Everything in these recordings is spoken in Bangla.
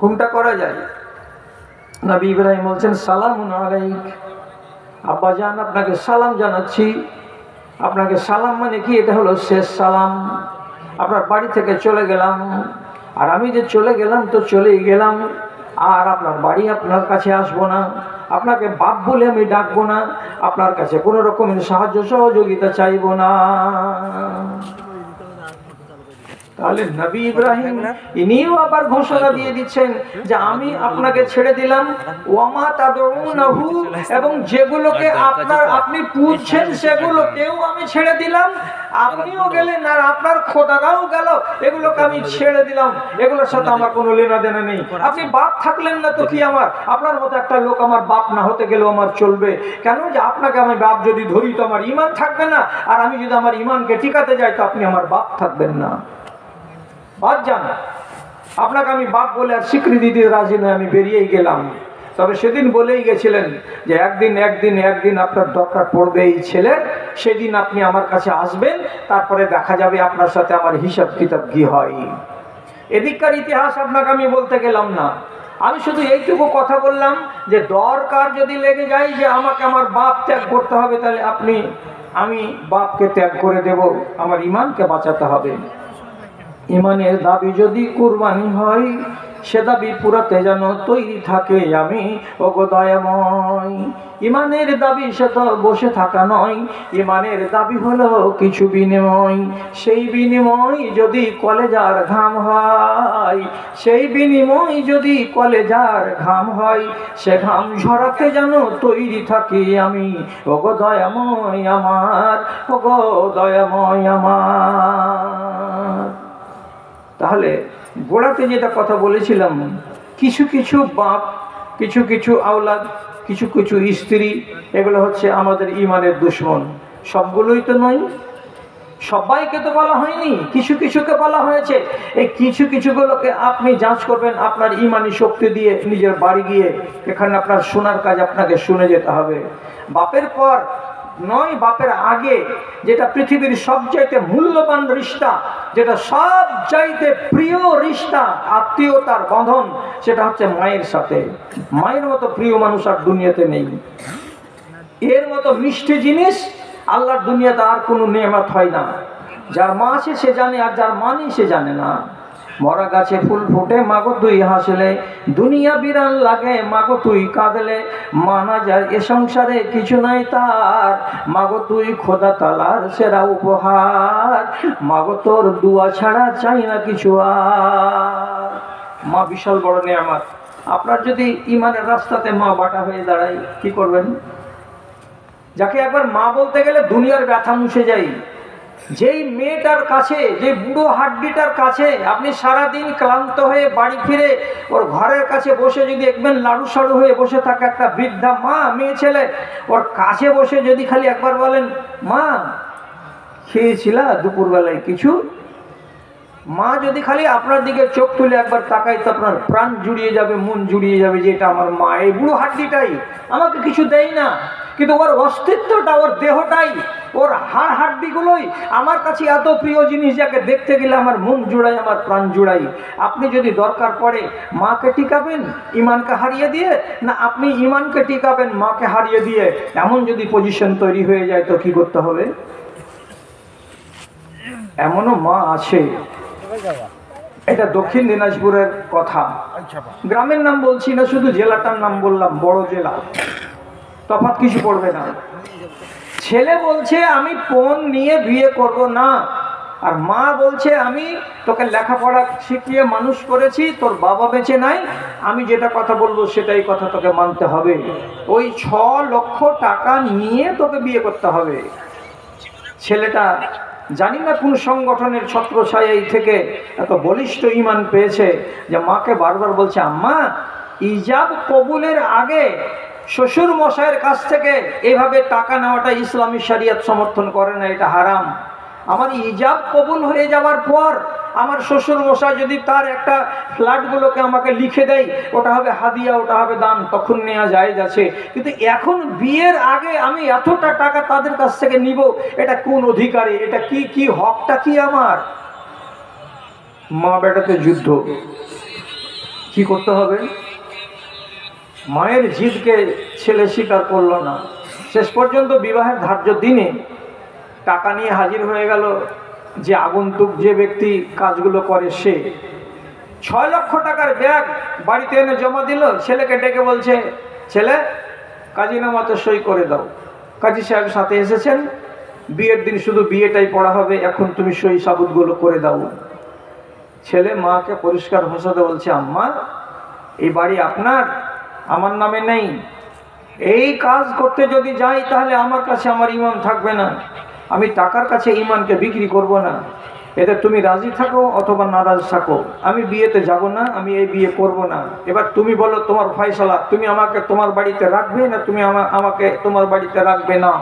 কোনটা করা যায়? নবী ইব্রাহিম বলছেন সালামুন আলাইক, আব্বাজান আপনাকে সালাম জানাচ্ছি। আপনাকে সালাম মানে কি? এটা হলো শেষ সালাম। আপনার বাড়ি থেকে চলে গেলাম, আর আমি যে চলে গেলাম তো চলেই গেলাম, আর আপনার বাড়ি আপনার কাছে আসবো না, আপনাকে বাপ বলে আমি ডাকবো না, আপনার কাছে কোনো রকমের সাহায্য সহযোগিতা চাইবো না। তাহলে নবী ইব্রাহিম ইনিও আবার ঘোষণা দিয়ে দিচ্ছেন যে আমি আপনাকে ছেড়ে দিলাম, ওয়ামা তাদউনাহু, এবং যেগুলোকে আপনি পুজছেন সেগুলোকেও আমি ছেড়ে দিলাম। আপনিও গেলেন আর আপনার খোদারাও গেল, এগুলোকে আমি ছেড়ে দিলাম, এগুলোর সাথে আমার কোনো লেনা দেনা নেই। আপনি বাপ থাকলেন না তো কি আমার? আপনার মতো একটা লোক আমার বাপ না হতে গেলেও আমার চলবে। কেন? যে আপনাকে আমি বাপ যদি ধরি তো আমার ঈমান থাকবে না, আর আমি যদি আমার ঈমানকে টিকাতে যাই তো আপনি আমার বাপ থাকবেন না। বাদ যান, আপনাকে আমি বাপ বলে আর স্বীকৃতি দিতে রাজি নয়, আমি বেরিয়েই গেলাম। তবে সেদিন বলেই গেছিলেন যে একদিন আপনার দরকার পড়বে এই ছেলের, সেদিন আপনি আমার কাছে আসবেন, তারপরে দেখা যাবে আপনার সাথে আমার হিসাব কিতাব কি হয়। এদিককার ইতিহাস আপনাকে আমি বলতে গেলাম না, আমি শুধু এইটুকু কথা বললাম যে দরকার যদি লেগে যায় যে আমাকে আমার বাপ ত্যাগ করতে হবে, তাহলে আমি বাপকে ত্যাগ করে দেব, আমার ঈমানকে বাঁচাতে হবে। ঈমানের দাবি যদি কুরবানি হয়, সে দাবি পুরাতে যেন তৈরি থাকে আমি, ওগো দয়াময়। ঈমানের দাবি সে তো বসে থাকা নয়, ঈমানের দাবি হলো কিছু বিনিময়। সেই বিনিময় যদি কলেজার ঘাম হয়, সেই বিনিময় যদি কলেজার ঘাম হয়, সে ঘাম ঝরাতে যেন তৈরি থাকি আমি, ওগো দয়াময় আমার, ওগো দয়াময় আমার। তাহলে গোড়াতে যেটা কথা বলেছিলাম, কিছু কিছু বাপ, কিছু কিছু আওলাদ, কিছু কিছু স্ত্রী, এগুলো হচ্ছে আমাদের ঈমানের দুশমন। সবগুলোই তো নয়, সবাইকে তো বলা হয়নি, কিছু কিছুকে বলা হয়েছে। এই কিছু কিছুগুলোকে আপনি যাঞ্চ করবেন আপনার ঈমানি শক্তি দিয়ে নিজের বাড়ি গিয়ে। এখানে আপনার শোনার কাজ আপনাকে শুনে যেতে হবে। বাপের পর নয়, বাপের আগে যেটা পৃথিবীর সবচাইতে মূল্যবান রিশতা, যেটা সবচাইতে প্রিয় রিশতা, আত্মীয়তার বন্ধন, সেটা হচ্ছে মায়ের সাথে। মায়ের মতো প্রিয় মানুষ আর দুনিয়াতে নেই। এর মতো মিষ্টি জিনিস আল্লাহর দুনিয়াতে আর কোনো নেয়ামত হয় না। যার মা আছে সে জানে, আর যার মা নেই সে জানে না। মরা গাছে ফুল ফোটে মাগো তুই হাসলে, দুনিয়া বিরান লাগে মাগো তুই কাঁদলে, মানা যায় এ সংসারে কিছু নাই তার, মাগো তুই খোদা তালার সেরা উপহার, মাগো তোর দুয়া ছাড়া চাই না কিছু আর। মা বিশাল বড় নেয়ামত। আপনার যদি ঈমানের রাস্তাতে মা বাটা হয়ে দাঁড়ায়, কি করবেন? যাকে একবার মা বলতে গেলে দুনিয়ার ব্যথা মুছে যায়, যেই মেয়েটার কাছে, যে বুড়ো হাড্ডিটার কাছে আপনি সারাদিন ক্লান্ত হয়ে বাড়ি ফিরে ওর ঘরের কাছে বসে যদি দেখবেন লাড়ু সাড়ু হয়ে বসে থাকে একটা বৃদ্ধা মা, মেয়ে ছেলে, ওর কাছে বসে যদি খালি একবার বলেন মা খেয়েছিলা দুপুরবেলায় কিছু, মা যদি খালি আপনার দিকে চোখ তুলে একবার তাকাই তো আপনার প্রাণ জুড়িয়ে যাবে, মন জুড়িয়ে যাবে যে এটা আমার মা। এই বুড়ো হাড্ডিটাই আমাকে কিছু দেয় না, কিন্তু ওর অস্তিত্বটা, ওর দেহটাই, ওর হাড় হাড্ডিগুলোই আমার কাছে এত প্রিয় জিনিস, যাকে দেখতে গেলে আমার মন জুড়াই, আমার প্রাণ জুড়াই। আপনি যদি দরকার পড়ে মাকে টিকাবেন ঈমানকে হারিয়ে দিয়ে, না আপনি ঈমানকে টিকাবেন মাকে হারিয়ে দিয়ে, এমন যদি পজিশন তৈরি হয়ে যায় তো কি করতে হবে? এমনও মা আছে। এটা দক্ষিণ দিনাজপুরের কথা, গ্রামের নাম বলছি না, শুধু জেলাটার নাম বললাম, বড় জেলা, তফাৎ কিছু পড়বে না। ছেলে বলছে আমি পণ নিয়ে বিয়ে করব না, আর মা বলছে আমি তোকে লেখাপড়া শিখিয়ে মানুষ করেছি, তোর বাবা বেঁচে নাই, আমি যেটা কথা বলবো সেটাই কথা তোকে মানতে হবে, ওই 6 লক্ষ টাকা নিয়ে তোকে বিয়ে করতে হবে। ছেলেটা জানি না কোন সংগঠনের ছত্রছায়াই থেকে এত বলিষ্ঠ ঈমান পেয়েছে যে মাকে বারবার বলছে আম্মা ইজাব কবুলের আগে শ্বশুর মশাইয়ের কাছ থেকে এভাবে টাকা নেওয়াটা ইসলামী শরিয়ত সমর্থন করে না, এটা হারাম। আমার ইজাব কবুল হয়ে যাওয়ার পর আমার শ্বশুর মশাই যদি তার একটা ফ্ল্যাটগুলোকে আমাকে লিখে দেয়, ওটা হবে হাদিয়া, ওটা হবে দান, তখন নেওয়া জায়েজ আছে। কিন্তু এখন বিয়ের আগে আমি এতটা টাকা তাদের কাছ থেকে নিব, এটা কোন অধিকারে? এটা কি হকটা কি আমার? মা বেটাতে যুদ্ধ। কি করতে হবে? মায়ের জিদকে ছেলে স্বীকার করলো না। শেষ পর্যন্ত বিবাহের ধার্য দিনে টাকা নিয়ে হাজির হয়ে গেল। যে আগন্তুক যে ব্যক্তি কাজগুলো করে সে 6 লক্ষ টাকার ব্যাগ বাড়িতে এনে জমা দিল। ছেলেকে ডেকে বলছে, ছেলে কাজীনামাতে সই করে দাও। কাজী সাহেব সাথে এসেছেন, বিয়ের দিন শুধু বিয়েটাই পড়া হবে, এখন তুমি সই সাবুতগুলো করে দাও। ছেলে মাকে পরিষ্কার ভাষাতে বলছে, আম্মা এই বাড়ি আপনার, আমার নামে নেই। এই কাজ করতে যদি যাই তাহলে আমার কাছে আমার ঈমান থাকবে না। আমি টাকার কাছে ঈমানকে বিক্রি করব না। এতে তুমি রাজি থাকো অথবা নারাজ থাকো, আমি বিয়েতে যাব না, আমি এই বিয়ে করব না। এবার তুমি বলো তোমার ফয়সালা, তুমি আমাকে তোমার বাড়িতে রাখবে না তুমি আমাকে তোমার বাড়িতে রাখবে না।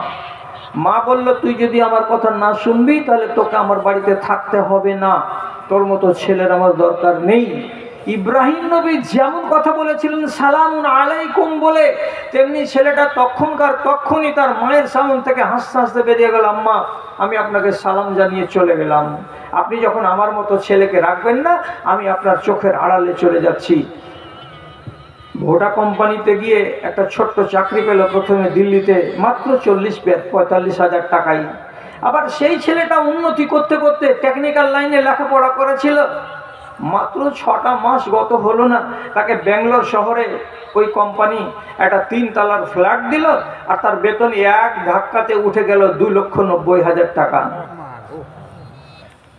মা বলল, তুই যদি আমার কথা না শুনবি তাহলে তোকে আমার বাড়িতে থাকতে হবে না, তোর মতো ছেলের আমার দরকার নেই। ইব্রাহিম নবী যেমন কথা বলেছিলেন সালামুন আলাইকুম বলে, তেমনি ছেলেটা তখনই তার মায়ের সামনে থেকে হাসতে হাসতে বেরিয়ে গেল, আম্মা আমি আপনাকে সালাম জানিয়ে চলে গেলাম। আপনি যখন আমার মতো ছেলেকে রাখবেন না, আমি আপনার চোখের আড়ালে চলে যাচ্ছি। ভোডা কোম্পানিতে গিয়ে একটা ছোট্ট চাকরি পেল প্রথমে দিল্লিতে, মাত্র 40-45 হাজার টাকায়। আবার সেই ছেলেটা উন্নতি করতে করতে টেকনিক্যাল লাইনে লেখাপড়া করেছিল। মাত্র 6টা মাস গত হলো না, তাকে ব্যাঙ্গালোর শহরে ওই কোম্পানি একটা 3 তলার ফ্ল্যাট দিল, আর তার বেতন এক ধাক্কাতে উঠে গেল 2,90,000 টাকা।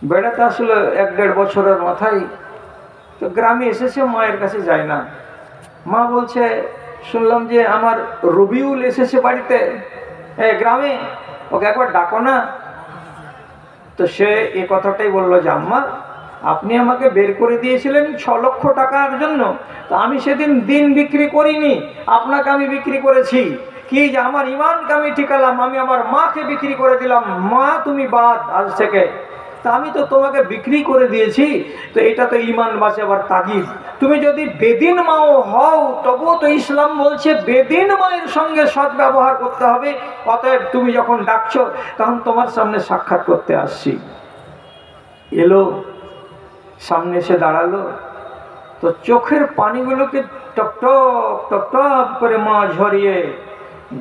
বেড়াতে আসলে 1-1.5 বছরের মাথায় তো গ্রামে এসেছে, মায়ের কাছে যায় না। মা বলছে, শুনলাম যে আমার রবিউল এসেছে বাড়িতে, গ্রামে, ওকে একবার ডাকো না। তো সে এ কথাটাই বললো যে, আম্মা আপনি আমাকে বের করে দিয়েছিলেন 6 লক্ষ টাকার জন্য, তো আমি সেদিন দিন বিক্রি করিনি, আপনাকে আমি বিক্রি করেছি। কি যে আমার ঈমানকে আমি ঠিকালাম, আমি আমার মাকে বিক্রি করে দিলাম, মা তুমি বাদ আজ থেকে। তা আমি তো তোমাকে বিক্রি করে দিয়েছি, তো এটা তো ঈমান বাঁচাবার তাগিদ। তুমি যদি বেদিন মাও হও তবুও তো ইসলাম বলছে বেদিন মায়ের সঙ্গে সৎ ব্যবহার করতে হবে। অতএব তুমি যখন ডাকছো তখন তোমার সামনে সাক্ষাৎ করতে আসছি। এলো, সামনে এসে দাঁড়ালো, তো চোখের পানিগুলোকে টপ টপ টপ টপ করে মা ঝরিয়ে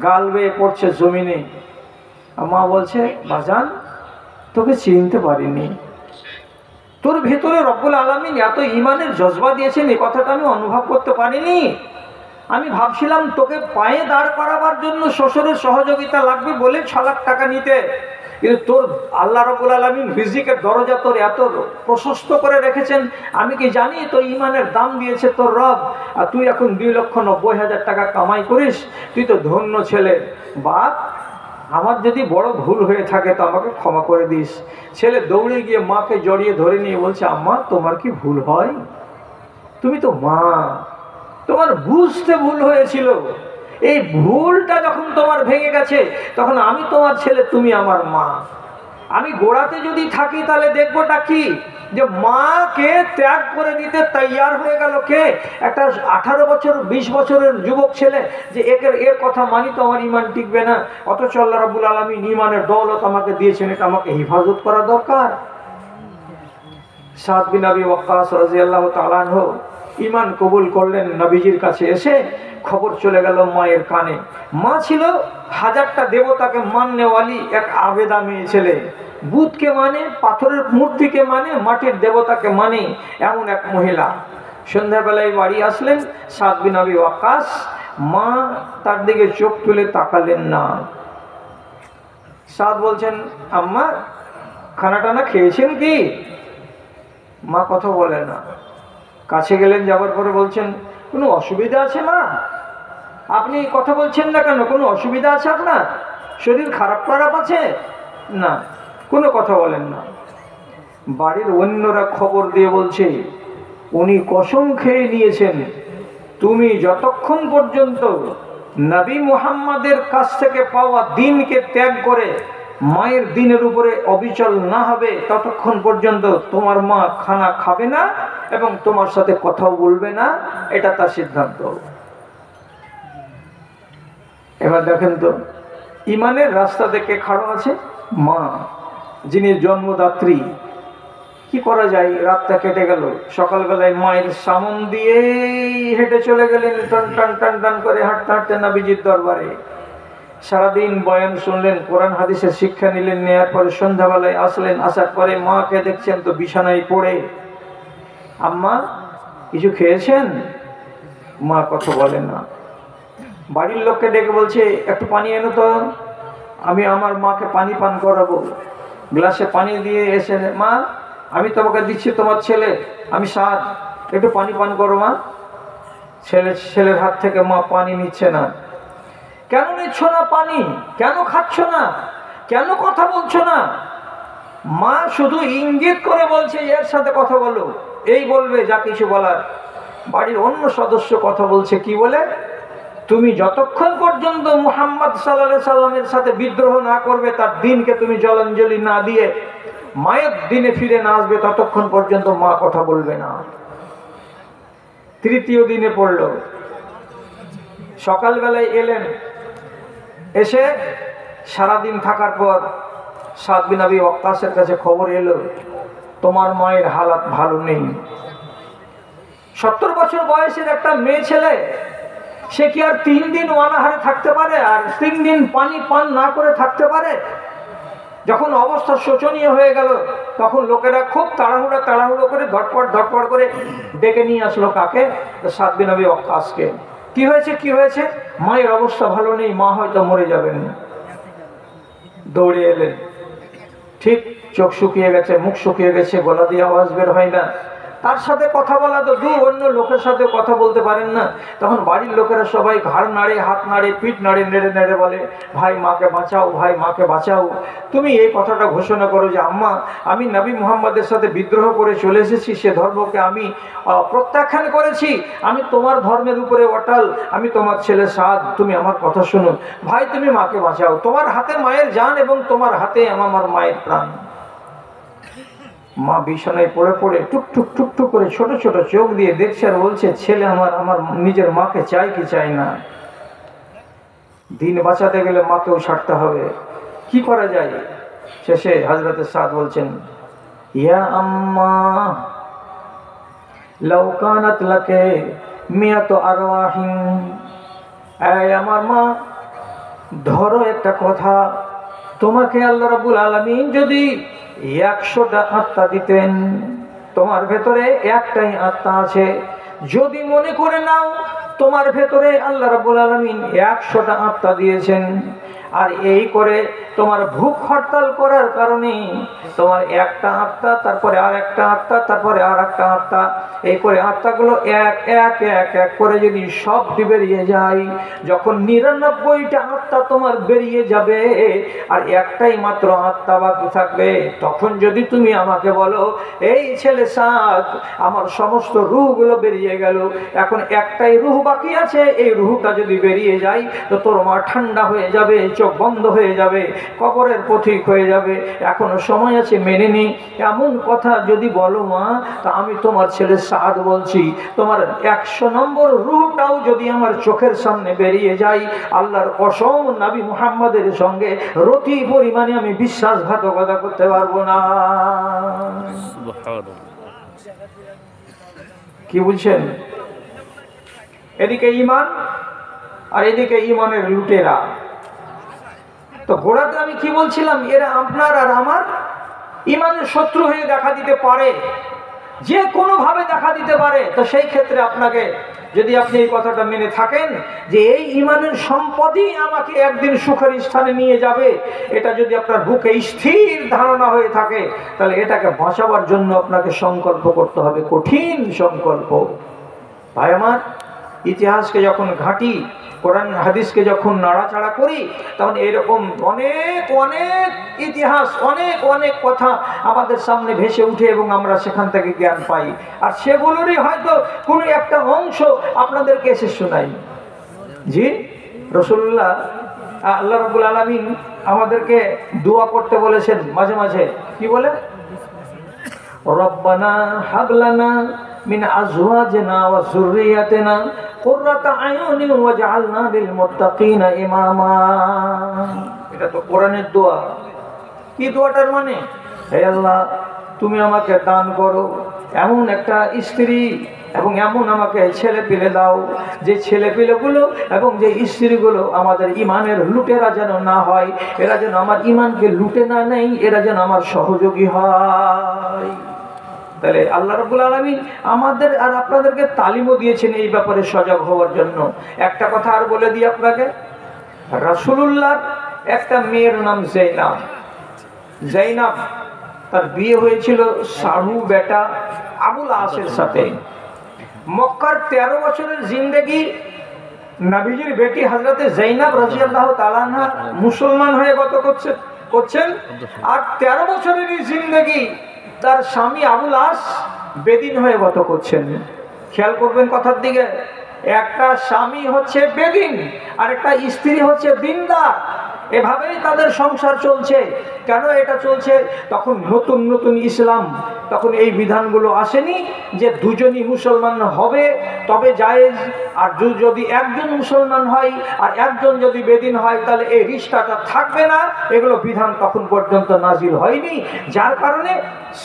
গাল বেয়ে পড়ছে জমিনে। মা বলছে, বাজান তোকে চিনতে পারিনি, তোর ভেতরে রব্বুল আলামিন এত ঈমানের জজবা দিয়েছেন এই কথাটা আমি অনুভব করতে পারিনি। আমি ভাবছিলাম তোকে পায়ে দাঁড় করাবার জন্য শ্বশুরের সহযোগিতা লাগবে বলে 6 লাখ টাকা নিতে, কিন্তু তোর আল্লাহ রব্বুল আলামিন রিজিকের দরজা তোর এত প্রশস্ত করে রেখেছেন, আমি কি জানি তোর ঈমানের দাম দিয়েছে তোর রব। আর তুই এখন 2,90,000 টাকা কামাই করিস, তুই তো ধন্য ছেলে। বাপ আমার যদি বড় ভুল হয়ে থাকে তো আমাকে ক্ষমা করে দিস। ছেলে দৌড়ে গিয়ে মাকে জড়িয়ে ধরে নিয়ে বলছে, আম্মা তোমার কি ভুল হয়? তুমি তো মা, তোমার বুঝতে ভুল হয়েছিল। এই ভুলটা যখন তোমার ভেঙে গেছে তখন আমি তোমার ছেলে, তুমি আমার মা। আমি গোড়াতে যদি থাকি তাহলে দেখবোটা কি, যে মাকে ত্যাগ করে দিতে তৈয়ার হয়ে গেল কে? একটা 18 বছর 20 বছরের যুবক ছেলে, যে এর কথা মানি তো আমার ঈমান টিকবে না। অথচ আল্লাহ রাব্বুল আলামিন ঈমানের দৌলত আমাকে দিয়েছেন, এটা আমাকে হিফাজত করা দরকার। সাদ বিন আবি ওয়াক্কাস রাদিয়াল্লাহু তাআলা আনহু ঈমান কবুল করলেন। নবীজির কাছে এসে খবর চলে গেল মায়ের কানে। মা ছিল 1000টা দেবতাকে মাননেওয়ালি এক আবেদা মেয়ে ছেলে। বুতকে মানে, পাথরের মূর্তিকে মানে, মাটির দেবতাকে মানে এমন এক মহিলা। সন্ধ্যাবেলায় বাড়ি আসলেন সাদ বিন আবি ওয়াক্কাস। মা তার দিকে চোখ তুলে তাকালেন না। সাদ বলছেন, আম্মা খানা টানা খেয়েছেন কি? মা কথা বলে না। কাছে গেলেন, যাবার পরে বলছেন, কোনো অসুবিধা আছে মা? আপনি কথা বলছেন না কেন? কোনো অসুবিধা আছে আপনার? শরীর খারাপ আছে? না, কোনো কথা বলেন না। বাড়ির অন্যরা খবর দিয়ে বলছে, উনি কসম খেয়ে নিয়েছেন তুমি যতক্ষণ পর্যন্ত নবী মুহাম্মাদের কাছ থেকে পাওয়া দিনকে ত্যাগ করে মায়ের দিনের উপরে অবিচল না হবে ততক্ষণ পর্যন্ত তোমার মা খানা খাবে না এবং তোমার সাথে কথাও বলবে না, এটা তার সিদ্ধান্ত। এবার দেখেন তো, ঈমানের রাস্তা থেকে খাড়া আছে মা, যিনি জন্মদাত্রী। কি করা যায়, রাতটা কেটে গেল। সকালবেলায় মায়ের সামন দিয়ে হেঁটে চলে গেলেন টান টান টান টান করে হাঁটতে হাঁটতে নবীজির দরবারে। সারাদিন বয়ান শুনলেন, কোরআন হাদিসের শিক্ষা নিলেন, নেওয়ার পরে সন্ধ্যাবেলায় আসলেন। আসার পরে মাকে দেখছেন তো বিছানায় পড়ে। আম্মা কিছু খেয়েছেন? মা কথা বলে না। বাড়ির লোককে ডেকে বলছে, একটু পানি এনো তো, আমি আমার মাকে পানি পান করাবো। গ্লাসে পানি দিয়ে এসে, মা আমি তোমাকে দিচ্ছি, তোমার ছেলে, আমি সাদ, একটু পানি পান করো মা। ছেলের হাত থেকে মা পানি নিচ্ছে না। কেন নিচ্ছ না পানি? কেন খাচ্ছ না? কেন কথা বলছো না? মা শুধু ইঙ্গিত করে বলছে এর সাথে কথা বলো, এই বলবে যা কিছু বলার। বাড়ির অন্য সদস্য কথা বলছে, কি বলে, তুমি যতক্ষণ পর্যন্ত মুহাম্মদ সাল্লাল্লাহু আলাইহি সাল্লামের সাথে বিদ্রোহ না করবে, তার দিনকে তুমি জলাঞ্জলি না দিয়ে মায়ের দিনে ফিরে না আসবে, ততক্ষণ পর্যন্ত মা কথা বলবে না। তৃতীয় দিনে পড়ল। সকালবেলায় এলেন, এসে সারাদিন থাকার পর সাদ বিন আবি ওয়াক্কাসের কাছে খবর এলো, তোমার মায়ের হালাত ভালো নেই। 70 বছর বয়সের একটা মেয়ে ছেলে, সে কি আর 3 দিন অনাহারে থাকতে পারে? আর 3 দিন পানি পান না করে থাকতে পারে? যখন অবস্থা শোচনীয় হয়ে গেল, তখন লোকেরা খুব তাড়াহুড়ো করে ধটপট করে ডেকে নিয়ে আসলো কাকে? সাদ বিন আবি ওয়াক্কাসকে। কি হয়েছে? মায়ের অবস্থা ভালো নেই, মা হয়তো মরে যাবেন। দৌড়ে এলেন। ঠিক চোখ শুকিয়ে গেছে, মুখ শুকিয়ে গেছে, গলা দিয়ে আওয়াজ বের হয় না। তার সাথে কথা বলা তো দূর, অন্য লোকের সাথে কথা বলতে পারেন না। তখন বাড়ির লোকেরা সবাই ঘাড় নাড়ে, হাত নাড়ে, পিঠ নাড়ে, নেড়ে নেড়ে বলে, ভাই মাকে বাঁচাও, ভাই মাকে বাঁচাও। তুমি এই কথাটা ঘোষণা করো যে আম্মা, আমি নবী মুহাম্মদের সাথে বিদ্রোহ করে চলে এসেছি, সে ধর্মকে আমি প্রত্যাখ্যান করেছি, আমি তোমার ধর্মের উপরে অটল, আমি তোমার ছেলে সাদ, তুমি আমার কথা শুনো। ভাই তুমি মাকে বাঁচাও, তোমার হাতে মায়ের জান এবং তোমার হাতে আমার মায়ের প্রাণ। মা বিছানায় পড়ে পড়ে টুক করে ছোট ছোট চোখ দিয়ে দেখছে আর বলছে, ছেলে আমার নিজের মাকে চাই কি চাই না। দিন বাঁচাতে গেলে মাকেও ছাড়তে হবে, কি করা যায়? শেষে হযরতে সাদ বলছেন, ইয়া আম্মা লাউ কানাত লাকে মিয়াতু আরওয়াহিন, এই আমার মা, ধরো একটা কথা, তোমাকে আল্লাহ রাব্বুল আলামিন যদি 100টা আত্মা দিতেন, তোমার ভেতরে একটাই আত্মা আছে, যদি মনে করে নাও তোমার ভেতরে আল্লাহ রাব্বুল আলামিন 100টা আত্মা দিয়েছেন, আর এই করে তোমার ভুখ হরতাল করার কারণে তোমার একটা আত্মা, তারপরে আর একটা আত্মা, তারপরে আর একটা আত্মা, এই করে আত্মাগুলো এক এক এক এক করে যদি সব বেরিয়ে যায়, যখন 99টা আত্মা তোমার বেরিয়ে যাবে আর একটাই মাত্র আত্মা বাকি থাকবে, তখন যদি তুমি আমাকে বলো, এই ছেলে সাদ, আমার সমস্ত রূহগুলো বেরিয়ে গেল, এখন একটাই রূহ বাকি আছে, এই রূহটা যদি বেরিয়ে যায় তো তোর মা ঠান্ডা হয়ে যাবে, চোখ বন্ধ হয়ে যাবে, কবরের পথিক হয়ে যাবে, এখনো সময় আছে, মেনে নি। এমন কথা যদি বলো মা, তা আমি তোমার ছেলে সাদ বলছি, তোমার 100 নম্বর রূহটাও যদি আমার চোখের সামনে বেরিয়ে যায়, আল্লাহর কসম নবী মুহাম্মদের সঙ্গে রতি পরিমাণে আমি বিশ্বাসঘাতকতা করতে পারবো না। কি বলছেন? এদিকে ঈমান আর এদিকে ঈমানের লুটেরা। তো ঘোড়াতে আমি কি বলছিলাম, এরা আপনার আর আমার ঈমানের শত্রু হয়ে দেখা দিতে পারে, যে কোনো ভাবে দেখা দিতে পারে। তো সেই ক্ষেত্রে আপনাকে, যদি আপনি এই কথাটা মেনে থাকেন যে এই ঈমানের সম্পদই আমাকে একদিন সুখের স্থানে নিয়ে যাবে, এটা যদি আপনার বুকে স্থির ধারণা হয়ে থাকে, তাহলে এটাকে বাঁচাবার জন্য আপনাকে সংকল্প করতে হবে, কঠিন সংকল্প। ভাই আমার, ইতিহাসকে যখন ঘাঁটি, কোরআন হাদিসকে যখন নাড়াচাড়া করি, তখন এরকম অনেক অনেক ইতিহাস, অনেক অনেক কথা আমাদের সামনে ভেসে উঠে এবং আমরা সেখান থেকে জ্ঞান পাই। আর সেগুলোরই হয়তো কোনো একটা অংশ আপনাদেরকে এসে শোনাই। জি, রাসূলুল্লাহ আল্লাহ রাব্বুল আলামিন আমাদেরকে দোয়া করতে বলেছেন মাঝে মাঝে। কি বলে? রব্বানা হাবলানা মিন আজওয়াজিনা ওয়া যুররিয়াতিনা কুররাতা আয়ুনিন ওয়াজআলনা লিল মুত্তাকিনা ইমামা। এটা তো কোরআনের দোয়া। কি দোয়াটার মানে? হে আল্লাহ, তুমি আমাকে দান করো, এমন একটা স্ত্রী এবং এমন আমাকে ছেলে পেলে দাও, যে ছেলে পেলেগুলো এবং যে স্ত্রীগুলো আমাদের ইমানের লুটেরা যেন না হয়, এরা যেন আমার ইমানকে লুটে না নেই, এরা যেন আমার সহযোগী হয়। তাহলে আল্লাহ রাব্বুল আলামিন আমাদের আর আপনাদেরকে তালিমও দিয়েছেন এই ব্যাপারে সজাগ হওয়ার জন্য। একটা কথা আর বলে দিই আপনাকে, রাসূলুল্লাহর একটা মেয়ের নাম জাইনাব। জাইনাব তার বিয়ে হয়েছিল সাহু বেটা আবুল আসের সাথে। মক্কার 13 বছরের জিন্দেগি নবীজির বেটি হযরতে জাইনাব রাদিয়াল্লাহু তাআলা আনহা মুসলমান হয়ে গত করছেন, আর 13 বছরের জিন্দেগি তার স্বামী আবুল আস বেদিন হয়ে গত করছেন। খেয়াল করবেন কথার দিকে, একটা স্বামী হচ্ছে বেদিন আর একটা স্ত্রী হচ্ছে দিনদার। এভাবেই তাদের সংসার চলছে। কেন এটা চলছে? তখন নতুন নতুন ইসলাম, তখন এই বিধানগুলো আসেনি যে দুজনই মুসলমান হবে তবে জায়েজ, আর যদি একজন মুসলমান হয় আর একজন যদি বেদিন হয় তাহলে এই রিশতাটা থাকবে না। এগুলো বিধান তখন পর্যন্ত নাজিল হয়নি, যার কারণে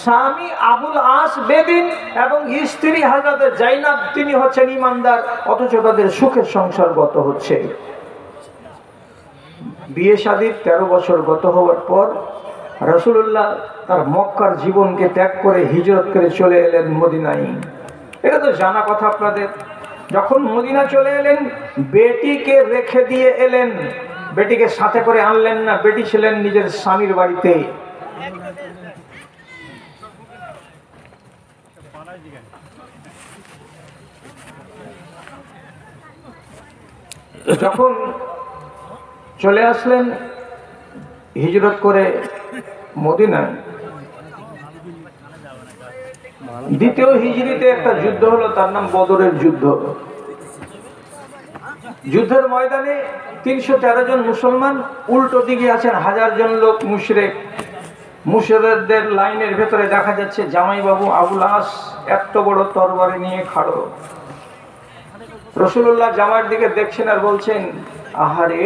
স্বামী আবুল আস বেদিন এবং স্ত্রী হযরত জাইনাব তিনি হচ্ছেন ইমানদার, অথচ তাদের সুখের সংসার গত হচ্ছে। বিয়ে শাদীর 13 বছর গত হওয়ার পর রাসূলুল্লাহ তার মক্কার জীবনকে ত্যাগ করে হিজরত করে চলে এলেন মদিনায়। এটা তো জানা কথা আপনাদের। যখন মদিনা চলে এলেন, বেটিকে রেখে দিয়ে এলেন, বেটিকে সাথে করে আনলেন না, বেটি ছিলেন নিজের স্বামীর বাড়িতে। যখন চলে আসলেন হিজরত করে মদিনায়, দ্বিতীয় হিজরিতে একটা যুদ্ধ হলো, তার নাম বদরের যুদ্ধ। যুদ্ধের ময়দানে 313 জন মুসলমান, উল্টো দিকে আছেন 1000 জন লোক মুশরিক। মুশরিকদের লাইনের ভেতরে দেখা যাচ্ছে জামাইবাবু আবুল আস এত বড় তরবারি নিয়ে খাড়ো। রাসূলুল্লাহ জামাইয়ের দিকে দেখছেন আর বলছেন, আহারে,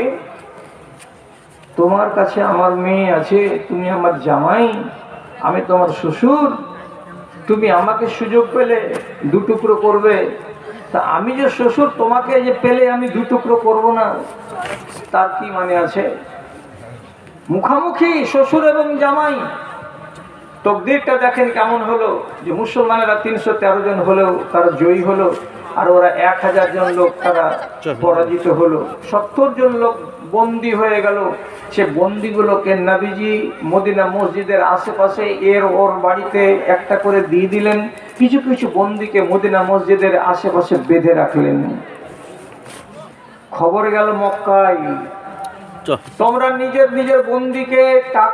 তোমার কাছে আমার মেয়ে আছে, তুমি আমার জামাই, আমি তোমার শ্বশুর, তুমি আমাকে সুযোগ পেলে 2 টুকরো করবে, তা আমি যে শ্বশুর তোমাকে যে পেলে আমি 2 টুকরো করব না, তার কি মানে আছে? মুখামুখি শ্বশুর এবং জামাই। তকদিরটা দেখেন কেমন হলো, যে মুসলমানেরা 313 জন হলেও তারা জয়ী হলো, আর ওরা 1000 জন লোক তারা পরাজিত হলো। 70 জন লোক বন্দী হয়ে গেল। সে বন্দীগুলোকে নবীজি মদিনা মসজিদের আশেপাশে এর ওর বাড়িতে একটা করে দিয়ে দিলেন। কিছু কিছু বন্দীকে মদিনা মসজিদের আশেপাশে বেঁধে রাখলেন। খবর গেল মক্কায়, তোমরা নিজের নিজের বন্দীকে